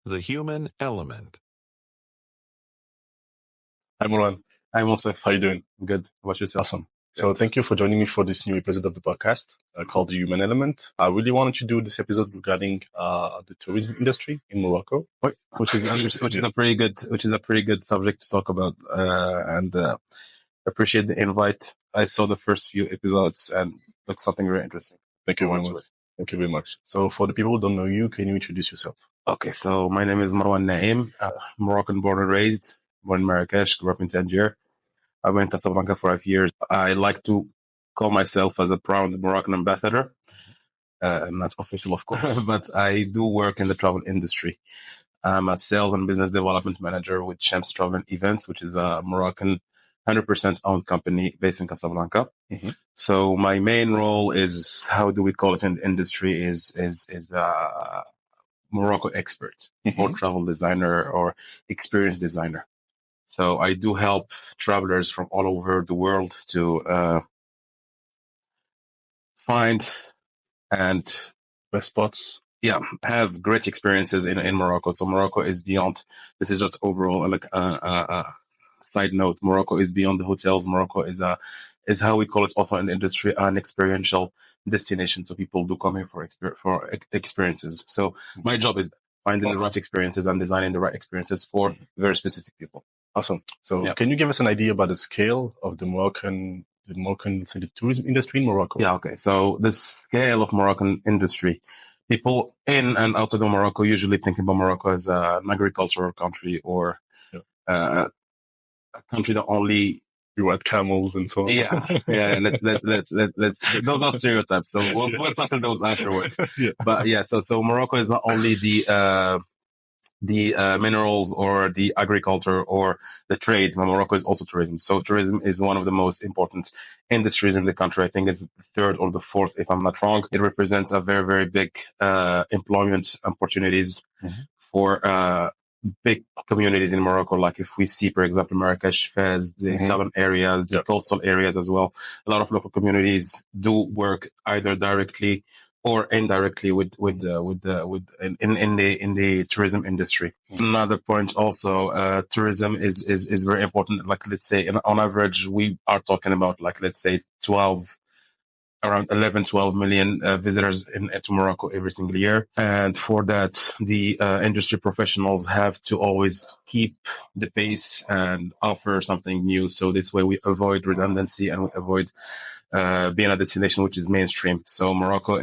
The human element. Hi, Moran. Hi, Monsef. How you doing? I'm good. How about yourself? Awesome. So thank you for joining me for this new episode of the podcast called The Human Element. I really wanted to do this episode regarding the tourism industry in Morocco, which is a pretty good subject to talk about, and appreciate the invite. I saw the first few episodes and looks something very interesting. Thank you very much. Thank you very much. So for the people who don't know you, can you introduce yourself? Okay, so my name is Marouane Naim, Moroccan born and raised, born in Marrakesh, grew up in Tangier. I went to Casablanca for 5 years. I like to call myself as a proud Moroccan ambassador. Not official, of course, but I do work in the travel industry. I'm a sales and business development manager with Shams Travel and Events, which is a Moroccan 100% owned company based in Casablanca. Mm-hmm. So my main role is, how do we call it in the industry, is Morocco expert, Mm-hmm. or travel designer or experience designer. So I do help travelers from all over the world to find and Best spots. have great experiences in Morocco. So Morocco is beyond, this is just overall like a side note. Morocco is beyond the hotels. Morocco is how we call it also in the industry, an experiential destination. So people do come here for experiences. So my job is finding the right experiences and designing the right experiences for very specific people. Awesome. So can you give us an idea about the scale of the Moroccan the tourism industry in Morocco? Yeah, okay. So the scale of Moroccan industry, people in and outside of Morocco usually think about Morocco as an agricultural country, or a country that only you had camels and so on. Yeah. Let's those are stereotypes. So we'll tackle those afterwards. But so Morocco is not only the minerals or the agriculture or the trade. Morocco is also tourism. So tourism is one of the most important industries in the country. I think it's the third or the fourth, if I'm not wrong. It represents a very, very big employment opportunities for big communities in Morocco. Like if we see, for example, Marrakesh, Fez, the southern areas, the coastal areas as well. A lot of local communities do work either directly or indirectly in the tourism industry. Another point also, tourism is very important. Like, let's say on average, we are talking about, like, let's say around 11-12 million visitors to Morocco every single year. And for that, the industry professionals have to always keep the pace and offer something new. So this way we avoid redundancy and we avoid being a destination which is mainstream. So Morocco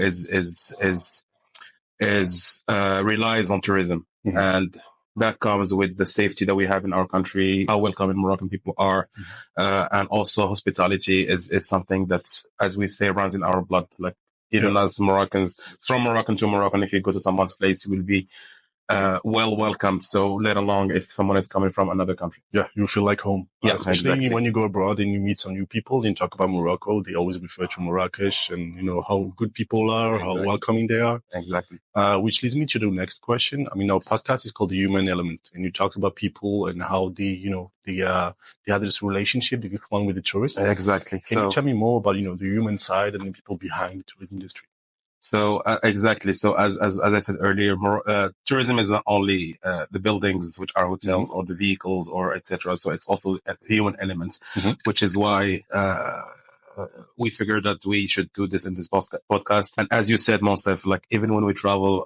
relies on tourism, and that comes with the safety that we have in our country, how welcoming Moroccan people are, and also hospitality is something that, as we say, runs in our blood. Like even as Moroccans, from Moroccan to Moroccan, if you go to someone's place, you will be well welcomed. So let alone if someone is coming from another country. Yeah, you feel like home. Especially exactly. When you go abroad and you meet some new people and talk about Morocco, they always refer to Marrakesh and how good people are, how welcoming they are. Exactly. Which leads me to the next question. I mean, our podcast is called The Human Element, and you talked about people and how they have this relationship with one with the tourists. Exactly. Can you tell me more about the human side and the people behind the tourism industry? So exactly. So as I said earlier, tourism is not only the buildings, which are hotels, or the vehicles, or etc. So it's also a human element, which is why we figured that we should do this in this podcast. And as you said, Monsef, like even when we travel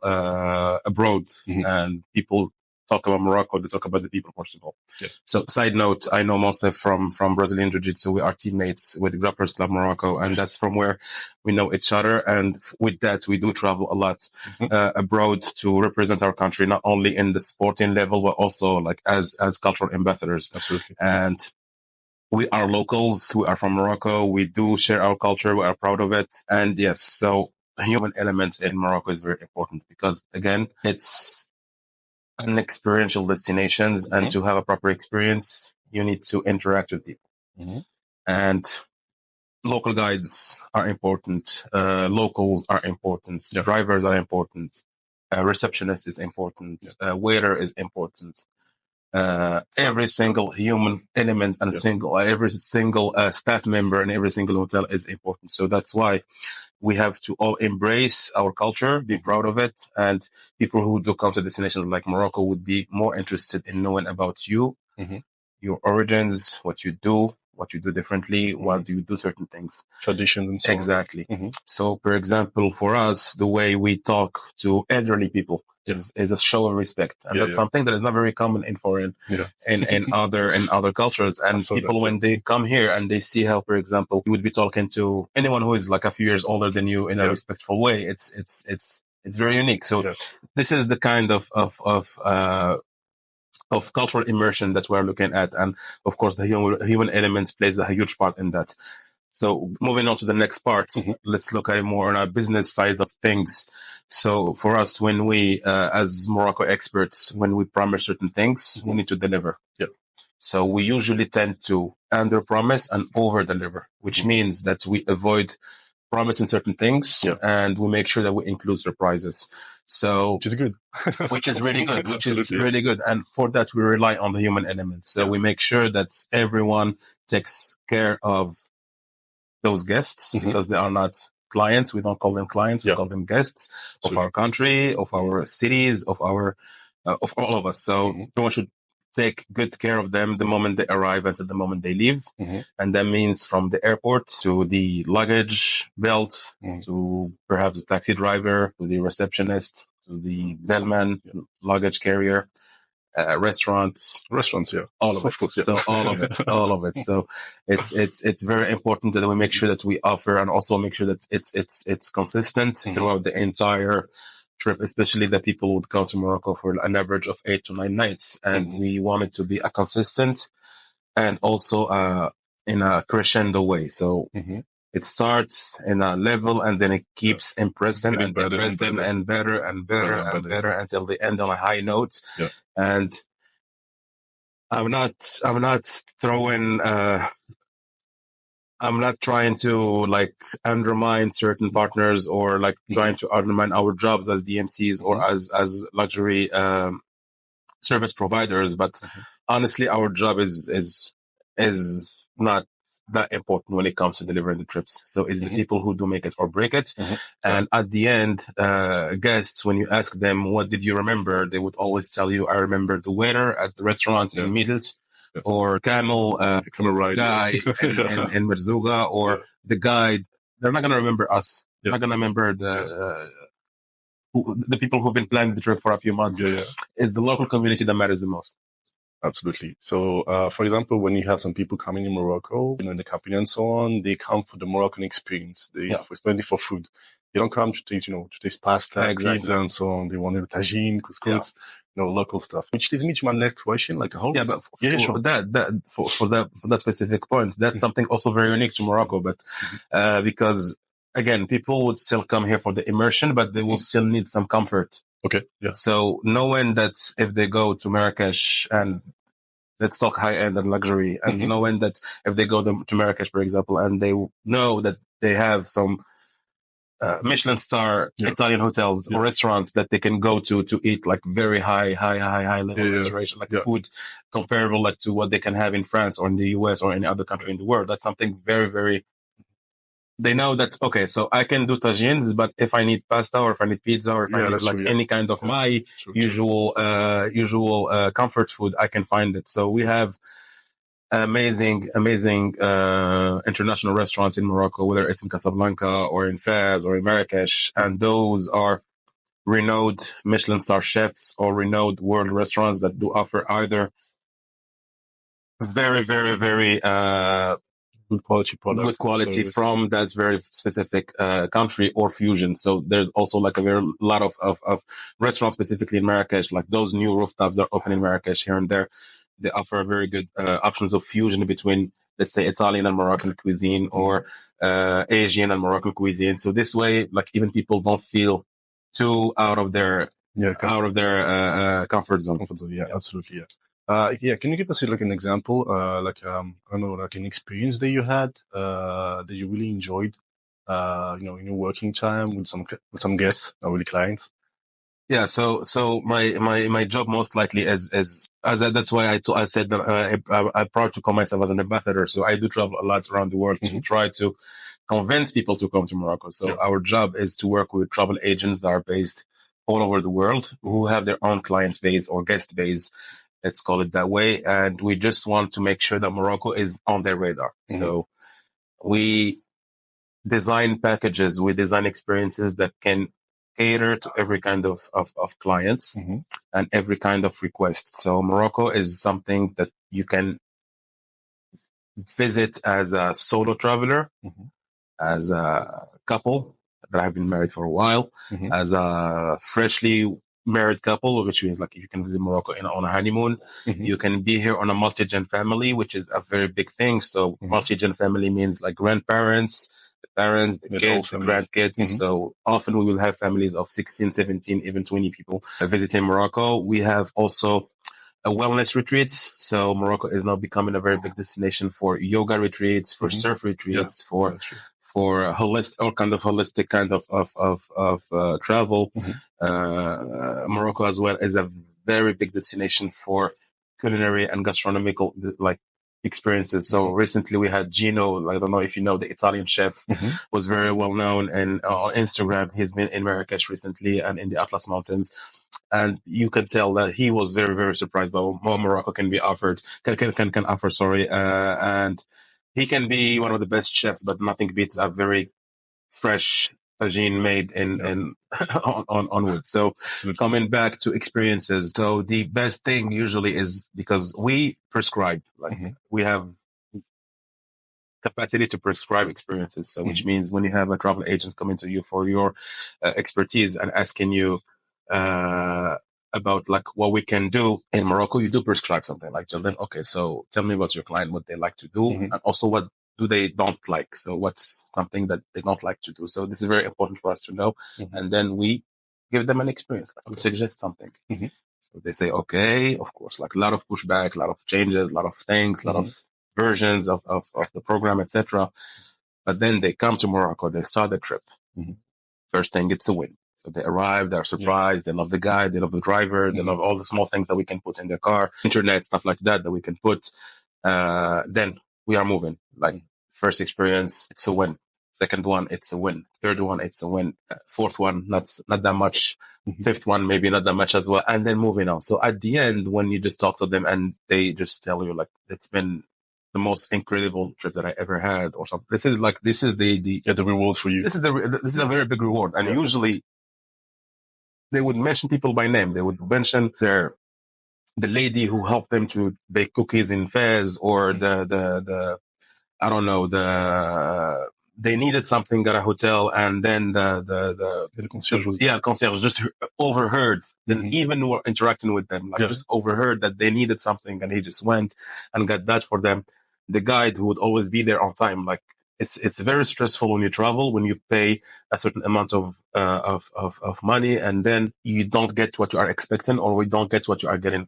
abroad and people talk about Morocco, they talk about the people, first of all. So side note, I know Monsef from Brazilian Jiu-Jitsu. We are teammates with Grapplers Club Morocco, and that's from where we know each other. And with that, we do travel a lot abroad to represent our country, not only in the sporting level, but also like as cultural ambassadors. Absolutely. And we are locals. We are from Morocco. We do share our culture. We are proud of it. And yes, so the human element in Morocco is very important because, again, it's an experiential destinations, and to have a proper experience, you need to interact with people. And local guides are important. Locals are important. Drivers are important. Receptionist is important. Waiter is important. every single human element and every single staff member and every single hotel is important. So that's why we have to all embrace our culture, be proud of it. And people who do come to destinations like Morocco would be more interested in knowing about you, your origins, what you do differently, why do you do certain things, traditions and so exactly. So, for example, for us, the way we talk to elderly people is a show of respect, and that's something that is not very common in foreign, in other cultures. And people, when they come here and they see how, for example, you would be talking to anyone who is like a few years older than you in a respectful way, it's very unique. So this is the kind of cultural immersion that we're looking at. And of course, the human element plays a huge part in that. So moving on to the next part, let's look at it more on our business side of things. So for us, when we, as Morocco experts, when we promise certain things, we need to deliver. So we usually tend to under promise and over deliver, which means that we avoid promising certain things and we make sure that we include surprises. So, which is good, which is really good, really good. And for that, we rely on the human element. So we make sure that everyone takes care of those guests because they are not clients. We don't call them clients. We call them guests of our country, of our cities, of our, of all of us. So everyone should take good care of them the moment they arrive until the moment they leave. And that means from the airport to the luggage belt to perhaps the taxi driver, to the receptionist, to the bellman, luggage carrier, restaurants, all of it. So all of it. So it's very important that we make sure that we offer and also make sure that it's consistent throughout the entire trip, especially that people would come to Morocco for an average of 8 to 9 nights. And we want it to be a consistent and also in a crescendo way. So it starts in a level and then it keeps impressing and better and better until they end on a high note. And I'm not throwing, I'm not trying to like undermine certain partners or like trying to undermine our jobs as DMCs or as luxury service providers. But honestly, our job is not that important when it comes to delivering the trips. So it's the people who do make it or break it. And at the end, guests, when you ask them, what did you remember? They would always tell you, I remember the waiter at the restaurant in Midelt, or camel ride guy in Merzouga, or the guide. They're not going to remember us. They're not going to remember the people who've been planning the trip for a few months. It's the local community that matters the most. Absolutely. So, for example, when you have some people coming in Morocco, in the Capital and so on, they come for the Moroccan experience. Especially for food. They don't come to taste, to taste pasta, pizza, and so on. They want tagine, couscous, local stuff. Which leads me to my next question. Like, how? Yeah, but for that specific point, that's something also very unique to Morocco. But because again, people would still come here for the immersion, but they will still need some comfort. Okay. Yeah. So knowing that if they go to Marrakesh and let's talk high end and luxury, and knowing that if they go to Marrakesh, for example, and they know that they have some Michelin star Italian hotels or restaurants that they can go to eat like very high level restoration, like food comparable like to what they can have in France or in the US or any other country in the world. That's something very, very. They know that, okay, so I can do tagines, but if I need pasta or if I need pizza or if I need like any kind of my usual comfort food, I can find it. So we have amazing international restaurants in Morocco, whether it's in Casablanca or in Fez or in Marrakesh. And those are renowned Michelin star chefs or renowned world restaurants that do offer either very, very, very, good quality product, good quality from that very specific country or fusion. So there's also like a lot of restaurants specifically in Marrakesh, like those new rooftops that are open in Marrakesh here and there. They offer very good options of fusion between, let's say, Italian and Moroccan cuisine or Asian and Moroccan cuisine. So this way, like even people don't feel too out of their comfort zone. Yeah, absolutely. Yeah. Can you give us like an example, I don't know, like an experience that you had, that you really enjoyed, in your working time with some guests or with clients? Yeah, so my job most likely that's why I said that I'm proud to call myself as an ambassador. So I do travel a lot around the world to try to convince people to come to Morocco. So our job is to work with travel agents that are based all over the world who have their own client base or guest base. Let's call it that way. And we just want to make sure that Morocco is on their radar. So we design packages, we design experiences that can cater to every kind of clients and every kind of request. So Morocco is something that you can visit as a solo traveler, as a couple that have been married for a while, as a freshly married couple, which means like you can visit Morocco on a honeymoon. You can be here on a multi-gen family, which is a very big thing. So multi-gen family means like grandparents, the parents, the kids, the grandkids. So often we will have families of 16, 17, even 20 people visiting Morocco. We have also wellness retreats. So Morocco is now becoming a very big destination for yoga retreats, for surf retreats, for holistic, all kind of holistic kind of travel. Morocco as well is a very big destination for culinary and gastronomical like experiences. So recently we had Gino, I don't know if you know, the Italian chef, was very well known, and on Instagram he's been in Marrakesh recently and in the Atlas Mountains. And you can tell that he was very, very surprised by what Morocco can be offered, can offer, sorry. And he can be one of the best chefs, but nothing beats a very fresh tagine made in on wood. So coming back to experiences. So the best thing usually is because we prescribe, like we have capacity to prescribe experiences. So which means when you have a travel agent coming to you for your expertise and asking you about like what we can do in Morocco, you do prescribe something like, then okay, so tell me about your client, what they like to do, and also what do they don't like. So what's something that they don't like to do. So this is very important for us to know. And then we give them an experience, like we suggest something. So they say, okay, of course, like a lot of pushback, a lot of changes, a lot of things, a lot of versions of the program, etc. But then they come to Morocco, they start the trip. First thing, it's a win. So they arrive, they're surprised, they love the guide, they love the driver, they love all the small things that we can put in their car, internet, stuff like that we can put. Then we are moving. Like first experience, it's a win. Second one, it's a win. Third one, it's a win. Fourth one, not that much. Fifth one, maybe not that much as well. And then moving on. So at the end, when you just talk to them and they just tell you like, it's been the most incredible trip that I ever had or something. This is the reward for you. This is a very big reward. And usually they would mention people by name. They would mention the lady who helped them to bake cookies in Fez, or the I don't know, they needed something at a hotel, and then the concierge just overheard. Then even were interacting with them, just overheard that they needed something, and he just went and got that for them. The guide who would always be there on time, like it's very stressful when you travel, when you pay a certain amount of money and then you don't get what you are expecting, or we don't get what you are getting,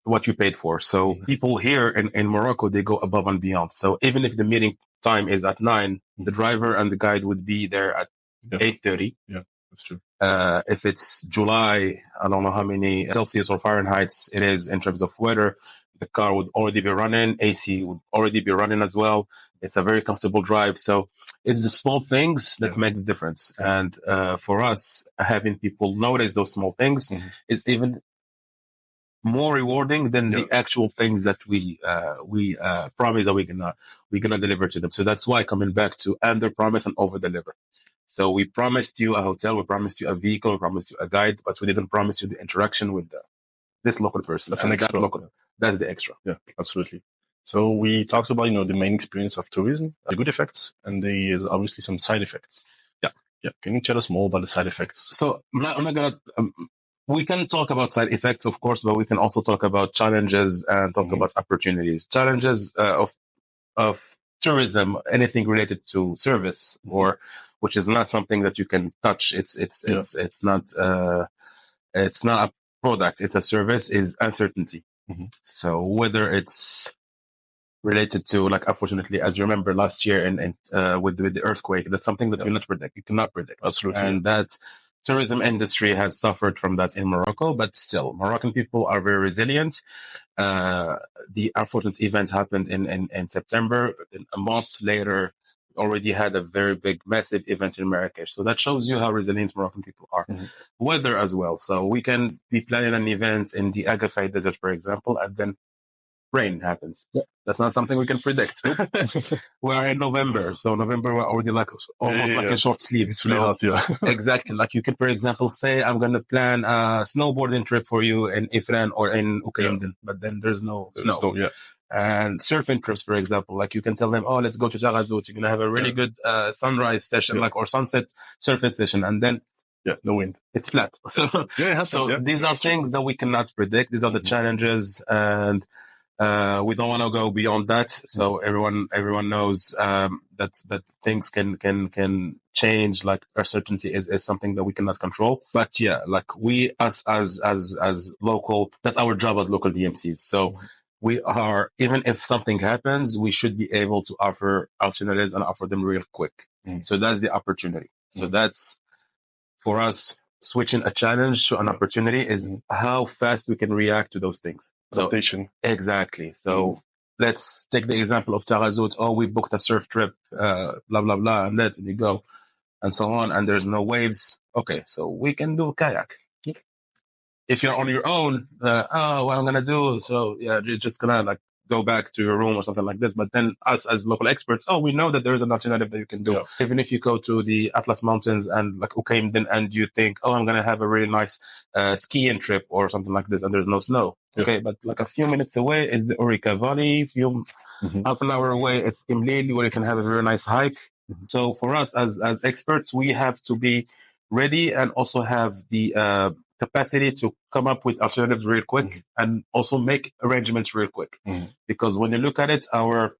what you paid for. So people here in Morocco, they go above and beyond. So even if the meeting time is at 9, the driver and the guide would be there at 8:30. Yeah, that's true. If it's July, I don't know how many Celsius or Fahrenheit it is in terms of weather, the car would already be running. AC would already be running as well. It's a very comfortable drive. So it's the small things that make the difference. And for us, having people notice those small things is even more rewarding than the actual things that we promise that we're gonna deliver to them. So that's why coming back to under promise and over deliver. So we promised you a hotel, we promised you a vehicle, we promised you a guide, but we didn't promise you the interaction with this local person. That's an extra. That's the extra. Yeah, absolutely. So we talked about, the main experience of tourism, the good effects, and there's obviously some side effects. Yeah. Can you tell us more about the side effects? So I'm not gonna. We can talk about side effects, of course, but we can also talk about challenges and talk about opportunities. Challenges of tourism, anything related to service, or which is not something that you can touch. It's not a product. It's a service. Is uncertainty. So whether it's related to, like, unfortunately, as you remember last year and with the earthquake, that's something that you cannot predict. Absolutely. And that tourism industry has suffered from that in Morocco, but still, Moroccan people are very resilient. The unfortunate event happened in September. A month later, we already had a very big, massive event in Marrakesh. So that shows you how resilient Moroccan people are. Weather as well. So we can be planning an event in the Agafay Desert, for example, and then rain happens. Yeah. That's not something we can predict. We're in November. So November, we're already like almost like in short sleeves. It's really hot, yeah. Exactly. Like you could, for example, say, I'm going to plan a snowboarding trip for you in Ifran or in Ukaimden, but then there's no snow. And surfing trips, for example, like you can tell them, oh, let's go to Taghazout. You're going to have a really good sunrise session, like, or sunset surfing session. And then no wind. It's flat. So these are things that we cannot predict. These are the challenges, and we don't want to go beyond that. So everyone knows that things can change. Like uncertainty is something that we cannot control. But yeah, like we as local, that's our job as local DMCs. So we are, even if something happens, we should be able to offer alternatives and offer them real quick. So that's the opportunity. So that's for us. Switching a challenge to an opportunity is how fast we can react to those things. Adaptation. Exactly. So let's take the example of Taghazout. Oh, we booked a surf trip, blah, blah, blah, and let me go, and so on. And there's no waves. Okay, so we can do kayak. If you're on your own, what I'm going to do? So yeah, you're just going to like go back to your room or something like this. But then us as local experts, we know that there is an alternative that you can do. Yeah. Even if you go to the Atlas Mountains and like Ukaimden and you think, I'm going to have a really nice skiing trip or something like this, and there's no snow. Yeah. Okay, but like a few minutes away is the Orica Valley. Half an hour away, it's Imlili, where you can have a very nice hike. So for us as experts, we have to be ready and also have the capacity to come up with alternatives real quick and also make arrangements real quick. Because when you look at it, our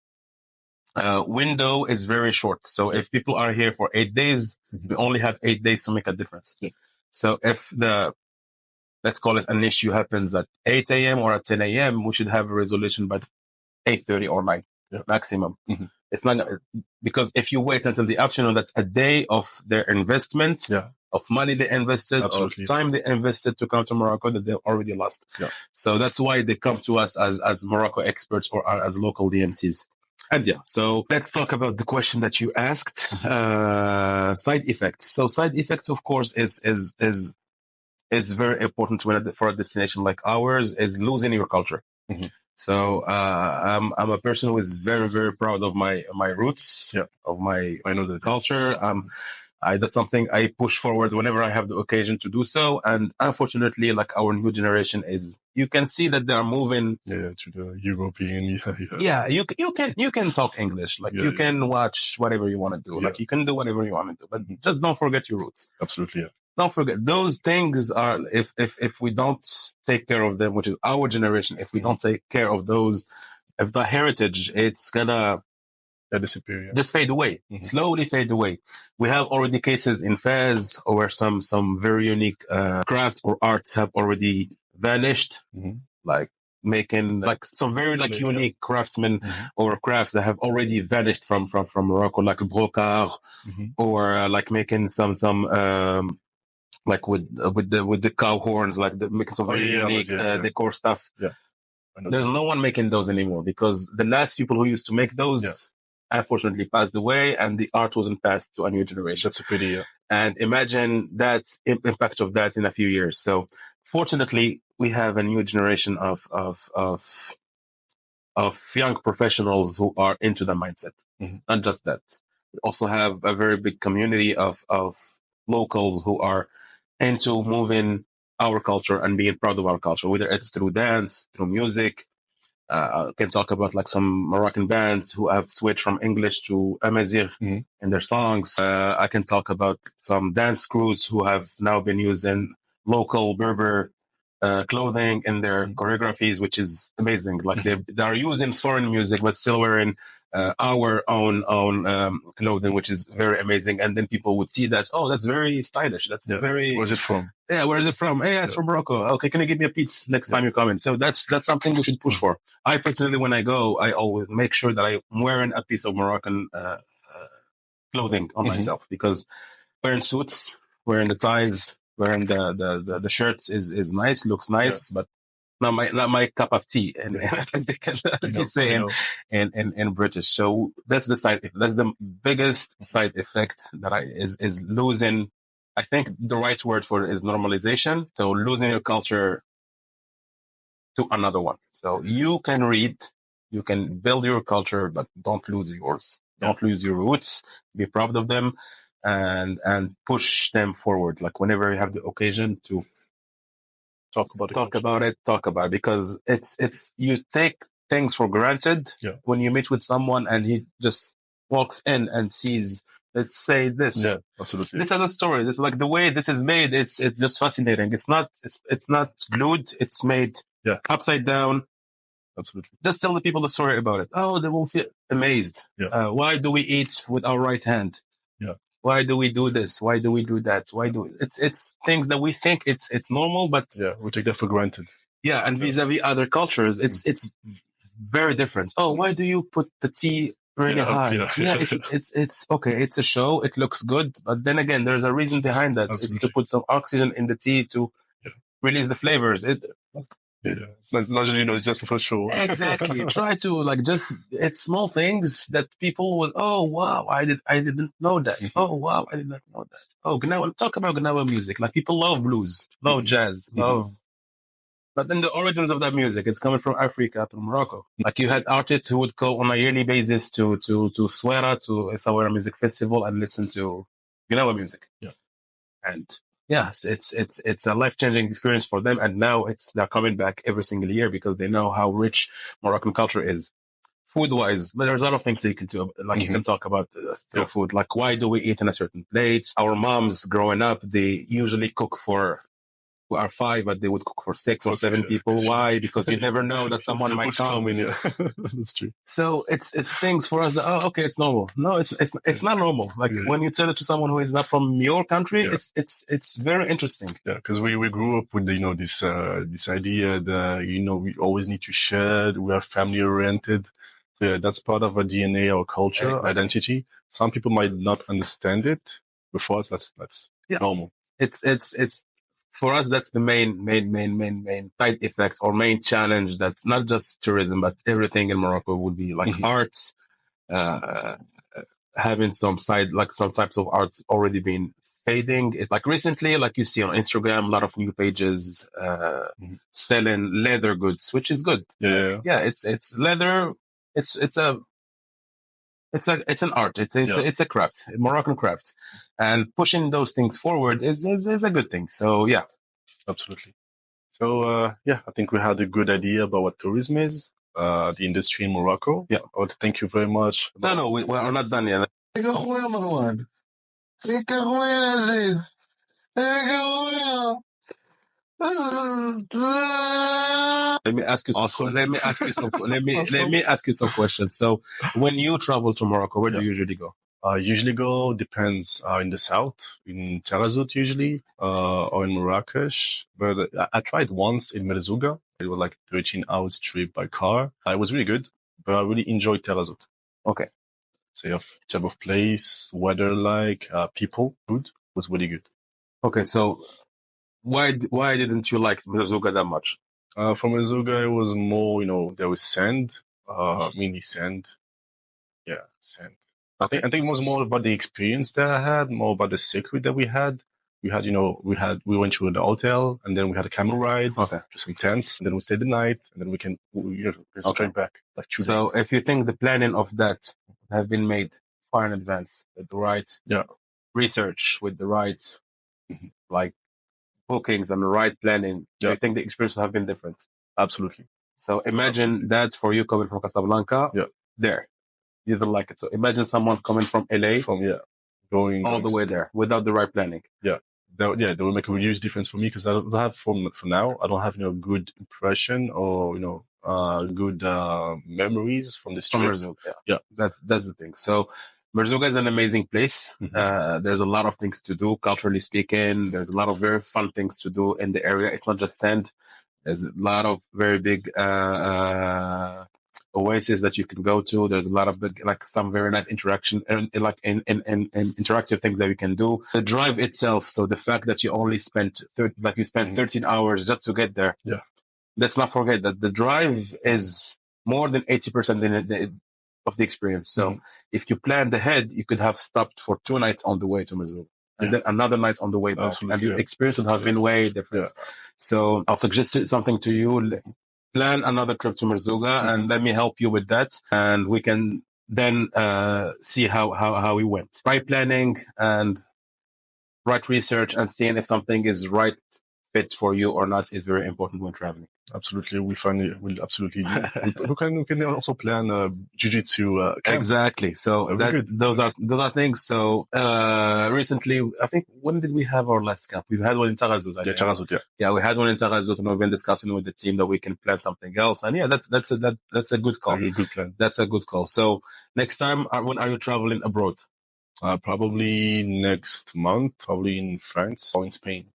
window is very short. So if people are here for 8 days, we only have 8 days to make a difference. So if let's call it an issue happens at 8 a.m. or at 10 a.m., we should have a resolution by 8:30 or 9 maximum. It's not, because if you wait until the afternoon, that's a day of their investment, of money they invested, of time they invested to come to Morocco that they've already lost. So that's why they come to us as Morocco experts or as local DMCs. And so let's talk about the question that you asked, side effects. So side effects, of course, is very important for a destination like ours, is losing your culture. So I'm a person who is very, very proud of my roots, of my culture. That's something I push forward whenever I have the occasion to do so. And unfortunately, like our new generation you can see that they are moving to the European. You can talk English, like you can watch whatever you want to do, like you can do whatever you want to do, but just don't forget your roots. Absolutely. Don't forget those things are, if we don't take care of them, which is our generation, if we don't take care of those, if the heritage, it's gonna disappear. Just fade away, slowly fade away. We have already cases in Fez where some very unique crafts or arts have already vanished, like making like some very like unique craftsmen or crafts that have already vanished from Morocco, like brocart, or like making some like with the cow horns, like making some very unique decor stuff. There's no one making those anymore, because the last people who used to make those unfortunately passed away, and the art wasn't passed to a new generation. That's a pity. And imagine that impact of that in a few years. So fortunately, we have a new generation of young professionals who are into the mindset. Not just that, we also have a very big community of locals who are into moving our culture and being proud of our culture, whether it's through dance, through music. I can talk about like some Moroccan bands who have switched from English to Amazigh in their songs. I can talk about some dance crews who have now been using local Berber clothing in their choreographies, which is amazing. Like they are using foreign music, but still wearing our own clothing, which is very amazing. And then people would see that, that's very stylish. That's very. Where's it from? Yeah, where is it from? Hey, it's from Morocco. Okay, can you give me a piece next time you come in? So that's something we should push for. I personally, when I go, I always make sure that I'm wearing a piece of Moroccan clothing on myself, because wearing suits, wearing the ties, wearing the shirts is nice, looks nice, but not my cup of tea, and as you say in British. So that's the biggest side effect that is losing. I think the right word for it is normalization. So losing your culture to another one. So you can read, you can build your culture, but don't lose yours. Don't lose your roots. Be proud of them, and push them forward. Like whenever you have the occasion to talk about it, because it's you take things for granted when you meet with someone and he just walks in and sees, let's say this. Yeah, absolutely. This is a story. This is like the way this is made. It's just fascinating. It's not glued. It's made upside down. Absolutely. Just tell the people the story about it. Oh, they will feel amazed. Why do we eat with our right hand? Why do we do this? Why do we do that? It's things that we think it's normal, but we take that for granted. Yeah, and vis-a-vis other cultures, it's very different. Oh, why do you put the tea really high? It's okay. It's a show. It looks good, but then again, there's a reason behind that. Absolutely. It's to put some oxygen in the tea to release the flavors. It's not it's just for show. Exactly. Try to it's small things that people will, oh wow, I didn't know that. Oh wow, I did not know that. Oh, Gnawa, talk about Gnawa music. Like people love blues, love jazz, love. But then the origins of that music, it's coming from Africa to Morocco. Like you had artists who would go on a yearly basis to Swera, to Essaouira Music Festival, and listen to Gnawa music. And yes, it's a life-changing experience for them. And now they're coming back every single year because they know how rich Moroccan culture is. Food-wise, but there's a lot of things that you can do. Like you can talk about food. Like why do we eat in a certain plate? Our moms growing up, they usually cook for who are 5, but they would cook for 6 or 7 people. Why? Because you never know that someone might come. That's true. So it's things for us that, oh, okay, it's normal. No, it's not normal. Like when you tell it to someone who is not from your country, it's very interesting. Yeah, because we grew up with this idea that we always need to share. We are family oriented. So that's part of our DNA, our culture, identity. Some people might not understand it. But for us, that's normal. It's for us, that's the main side effect or main challenge. That's not just tourism, but everything in Morocco would be like arts, having some types of arts already been fading. Like recently, like you see on Instagram, a lot of new pages selling leather goods, which is good. It's leather. It's an art. It's a craft, a Moroccan craft, and pushing those things forward is a good thing. So yeah, absolutely. So I think we had a good idea about what tourism is, the industry in Morocco. I want to thank you very much. No, we're not done yet. Let me ask you some questions. So, when you travel to Morocco, where do you usually go? Usually depends, in the south, in Tarazout usually, or in Marrakesh. But I tried once in Merzouga. It was like 13 hours trip by car. It was really good, but I really enjoyed Tarazout. Okay. Say type of place, weather, people, food was really good. Okay, so why didn't you like Merzouga that much? For Merzouga, it was more, there was sand, mainly sand. Yeah, sand. Okay. I think it was more about the experience that I had, more about the secret that we had. We went to the hotel, and then we had a camel ride to some tents, and then we stayed the night, and then we straight back, like 2 days. So if you think the planning of that have been made far in advance with the right research, with the right bookings and the right planning, I think the experience would have been different. Absolutely. So imagine that for you coming from Casablanca, there. You didn't like it. So imagine someone coming from LA, going all the way there without the right planning. That will make a huge difference for me, because I don't have for now. I don't have good impression or good memories from this trip. That's the thing. So Merzouga is an amazing place. There's a lot of things to do, culturally speaking. There's a lot of very fun things to do in the area. It's not just sand. There's a lot of very big oasis that you can go to. There's a lot of some very nice interaction and interactive things that we can do. The drive itself, so the fact that you only spent 13 hours just to get there. Yeah. Let's not forget that the drive is more than 80% of the experience. So if you planned ahead, you could have stopped for 2 nights on the way to Morocco. And then another night on the way back. Absolutely, and your experience would have been way different. Yeah. So I'll suggest something to you. Plan another trip to Merzouga and let me help you with that. And we can then see how we went. Right planning and right research and seeing if something is right fit for you or not is very important when traveling. Absolutely, we'll absolutely do. we can also plan jiu-jitsu camp. Exactly. So those are things. So recently, I think, when did we have our last camp? We had one in Taghazout. Yeah, Taghazout. Yeah, we had one in Taghazout, and we've been discussing with the team that we can plan something else. And yeah, that's a good call. A good plan. That's a good call. So next time, when are you traveling abroad? Probably next month. Probably in France or in Spain.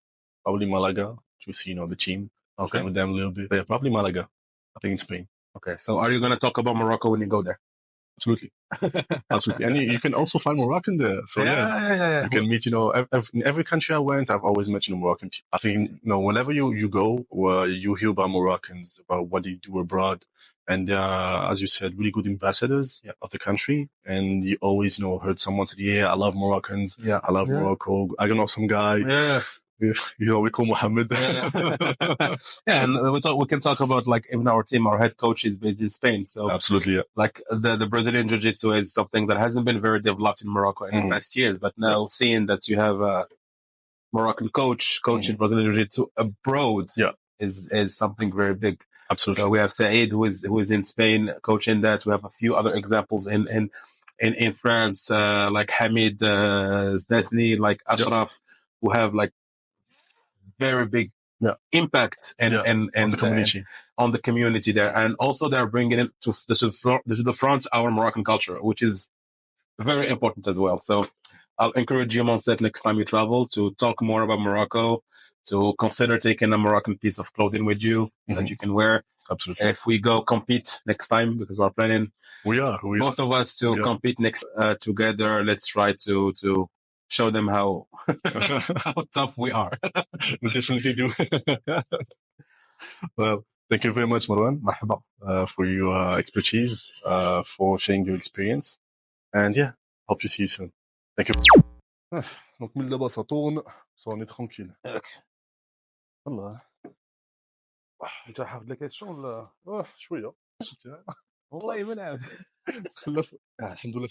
Probably Malaga to see the team. Okay. With them a little bit. But yeah, probably Malaga. I think in Spain. Okay. So are you going to talk about Morocco when you go there? Absolutely. Absolutely. And you can also find Moroccan there. So yeah. You can meet, in every country I went, I've always met, Moroccan people. I think, whenever you go, you hear about Moroccans, about what they do abroad. And they are, as you said, really good ambassadors of the country. And you always, heard someone say, yeah, I love Moroccans. Yeah. I love Morocco. I don't know some guy. Yeah. We call Mohammed. And we can talk about even our team, our head coach is based in Spain. So absolutely, yeah. The Brazilian Jiu-Jitsu is something that hasn't been very developed in Morocco in the past years. But now seeing that you have a Moroccan coach coaching Brazilian Jiu-Jitsu abroad is something very big. Absolutely. So we have Saeed who is in Spain coaching that. We have a few other examples in France, like Hamid Zdesny, like Ashraf, who have very big impact and on the community. On the community there. And also they're bringing it to the front our Moroccan culture, which is very important as well. So I'll encourage you, Monsef, next time you travel to talk more about Morocco, to consider taking a Moroccan piece of clothing with you that you can wear. Absolutely. If we go compete next time, because we're planning both of us to compete next together, let's try to show them how tough we are. We definitely do. Well, thank you very much, Marouane, for your expertise, for sharing your experience. And hope to see you soon. Thank you. Donc, mille là-bas, ça tourne. Ça, on est tranquille. والله. انت حافظ لك question ولا؟ شوية. والله ما نعرف. الحمد لله